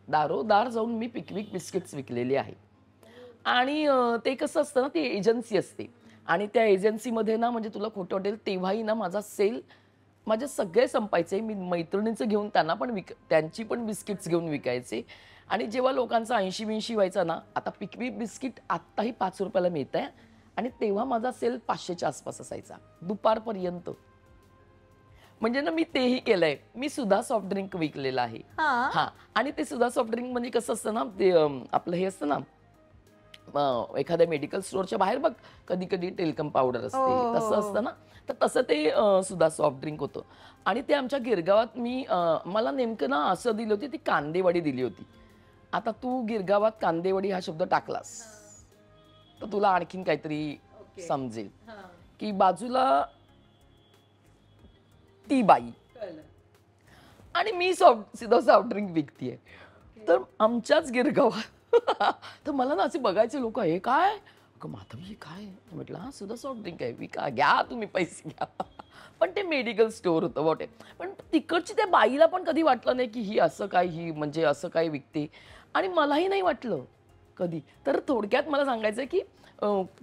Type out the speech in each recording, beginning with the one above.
दारोदार जाऊन मी picnic biscuits विकलेली आहे. आणि ते कसं असतं ना, ती एजन्सी असते आणि त्या एजन्सीमध्ये ना, म्हणजे तुला खोटं वाटेल तेव्हाही ना माझा सेल माझे सगळे संपायचे. मी मैत्रिणींचं घेऊन त्यांना पण त्यांची पण बिस्किट्स घेऊन विकायचे. आणि जेव्हा लोकांचा 80-80 व्हायचा ना, आता पिकनिक बिस्किट आत्ताही ₹5 मिळतंय आणि तेव्हा माझा सेल 500च्या आसपास असायचा दुपारपर्यंत. म्हणजे ना मी तेही केलंय. मी सुधा सॉफ्ट ड्रिंक विकलेलं आहे. हां. हां. आणि ते सुधा सॉफ्ट ड्रिंक म्हणजे कसं असतं ना, ते आपलं हे असतं ना, एखाद्या मेडिकल स्टोअरच्या बाहेर बघ कधी-कधी टेलकम पावडर हो, असते, हो, तसं हो. असतं ना, तर तसं ते सुधा सॉफ्ट ड्रिंक होतं. आणि ते आमच्या गिरगावात मी मला नेमकं ना असं दिली होती, ती कांदेवडी दिली होती. आता तू गिरगावात कांदेवडी हा शब्द टाकलास, तर तुला आणखीन काहीतरी समजेल, की बाजूला ती बाई आणि मी सुद्धा सॉफ्ट ड्रिंक विकतीये. तर आमच्याच गिरगावात तर मला ना असे बघायचे लोक, हे काय अगं माधवी हे काय? म्हटलं हा सुद्धा सॉफ्ट ड्रिंक आहे, विका घ्या तुम्ही पैसे घ्या. पण ते मेडिकल स्टोअर होतं वॉटे. पण तिकडची त्या बाईला पण कधी वाटलं नाही की ही असं काय, ही म्हणजे असं काय विकते. आणि मलाही नाही वाटलं कधी. तर थोडक्यात मला सांगायचं की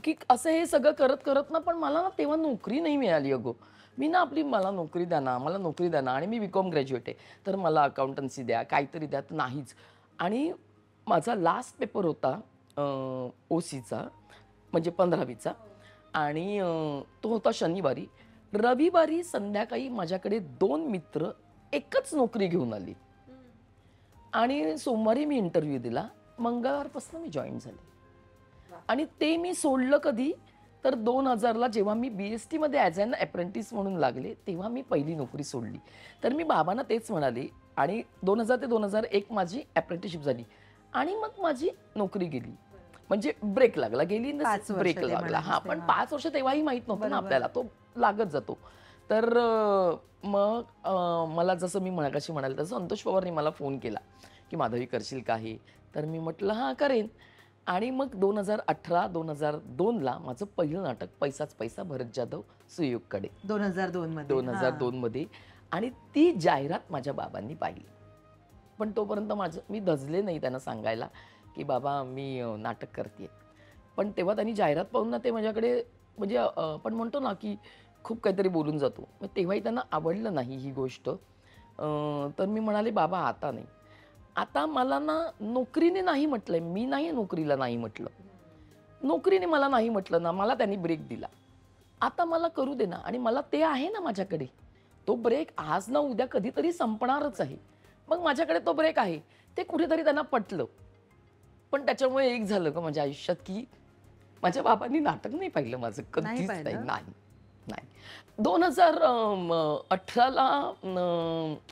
की असं हे सगळं करत करत ना, पण मला ना तेव्हा नोकरी नाही मिळाली अगो. मी ना आपली मला नोकरी द्या ना, मला नोकरी द्या ना, आणि मी बीकॉम ग्रॅज्युएट आहे. तर मला अकाउंटन्सी द्या, काहीतरी द्या, तर नाहीच. आणि माझा लास्ट पेपर होता ओसीचा, म्हणजे 15वीचा. आणि तो होता शनिवारी. रविवारी संध्याकाळी माझ्याकडे 2 मित्र एकच नोकरी घेऊन आली आणि सोमवारी मी इंटरव्ह्यू दिला. मंगळवारपासून मी जॉईन झाले. आणि ते मी सोडलं कधी, तर 2000ला जेव्हा मी BSTमध्ये ॲज ॲन अप्रेंटिस म्हणून लागले, तेव्हा मी पहिली नोकरी सोडली. तर मी बाबांना तेच म्हणाले. आणि 2000 ते 2001 माझी अप्रेंटिसशिप झाली आणि मग माझी नोकरी गेली. म्हणजे ब्रेक लागला, गेली 5 वर्ष ब्रेक ते लागला. म्हणालीस हां, पण तेव्हा. 5 वर्ष तेव्हाही माहीत नव्हतं ना बरोबर. आपल्याला, तो लागत जातो. तर मग मला जसं मी मगाशी म्हणाले तसं संतोष पवारनी मला फोन केला, की "माधवी करशील का हे?" तर मी म्हटलं, "हां, करेन." आणि मग 2018-2002ला माझं पहिलं नाटक पैसाच पैसा भरत जाधव सुयोगकडे 2002 मध्ये. हां. 2002 मध्ये. आणि ती जाहिरात माझ्या बाबांनी पाहिली. पण तोपर्यंत मी धजले नाही त्यांना सांगायला, की बाबा मी नाटक करतेय. पण तेव्हा त्यांनी जाहिरात पाहून ना ते माझ्याकडे, म्हणजे आपण म्हणतो ना, की खूप काहीतरी बोलून जातो. मग तेव्हाही त्यांना आवडलं नाही ही गोष्ट. तर मी म्हणाले, "बाबा आता नाही." आता मला ना नोकरीने नाही म्हटलंय, मी नाही नोकरीला नाही म्हटलं. नोकरीने मला नाही म्हटलं ना, मला त्यांनी ब्रेक दिला. आता मला करू दे ना, आणि मला ते आहे ना माझ्याकडे. तो ब्रेक आज ना उद्या कधीतरी संपणारच आहे. मग माझ्याकडे तो ब्रेक आहे. ते कुठेतरी त्यांना पटलं. पण त्याच्यामुळे एक झालं का माझ्या आयुष्यात, की माझ्या बाबांनी नाटक नाही पाहिलं माझं नाही कधीच नाही. पाहिलं? नाही, नाही. 2018ला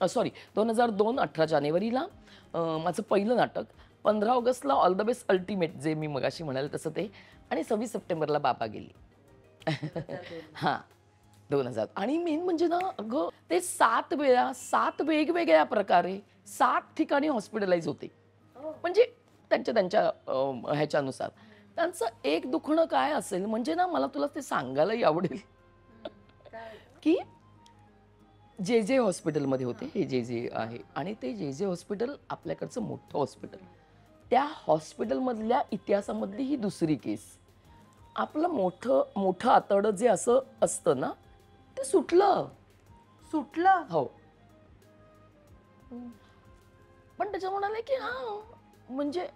सॉरी 2002-18 जानेवारीला माझं पहिलं नाटक, 15 ऑगस्टला ऑल द बेस्ट अल्टिमेट जे मी मगाशी म्हणाले तसं ते, आणि 26 सप्टेंबरला बाबा गेले. हां, 2000. आणि मेन म्हणजे ना अगं ते 7 वेळा 7 वेगवेगळ्या प्रकारे 7 ठिकाणी हॉस्पिटलाइज होते. म्हणजे त्यांच्या त्यांच्या ह्याच्यानुसार. त्यांचं एक दुखणं काय असेल म्हणजे ना, मला तुला ते सांगायलाही आवडेल, की जे हॉस्पिटलमध्ये होते. हे जे आहे आणि ते जे हॉस्पिटल आपल्याकडचं मोठं हॉस्पिटल. त्या हॉस्पिटलमधल्या इतिहासामधली ही दुसरी केस. आपलं मोठं मोठं आतडं जे असं असतं ना, ते सुटलं. सुटलं? हो. पण त्याच्या म्हणाले, की हां, म्हणजे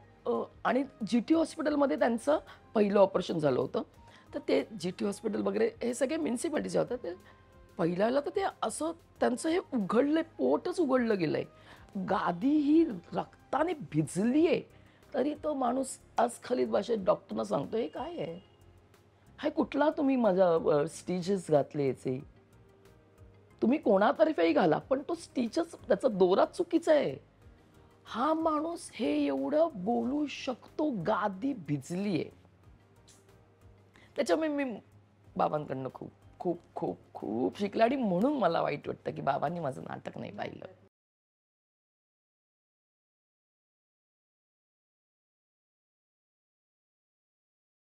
आणि GT हॉस्पिटलमध्ये त्यांचं पहिलं ऑपरेशन झालं होतं. तर ते GT हॉस्पिटल वगैरे हे सगळे म्युनिसिपालिटीचे होते. ते पहिल्याला तर ते असं त्यांचं हे उघडलंय, पोटच उघडलं गेलंय. गादी ही रक्ताने भिजली आहे. तरी तो माणूस अस्खलित भाषेत डॉक्टरना सांगतो, "हे काय आहे? हा कुठला तुम्ही माझा स्टिचेस घातले याचे? तुम्ही कोणातर्फेही घाला, पण तो स्टिचच त्याचा दोरा चुकीचा आहे." हा माणूस हे एवढं बोलू शकतो, गादी भिजलीये. त्याच्यामुळे मी बाबांकडनं खूप, खूप, खूप, खूप शिकले आणि म्हणून मला वाईट वाटतं, की बाबांनी माझं नाटक नाही पाहिलं.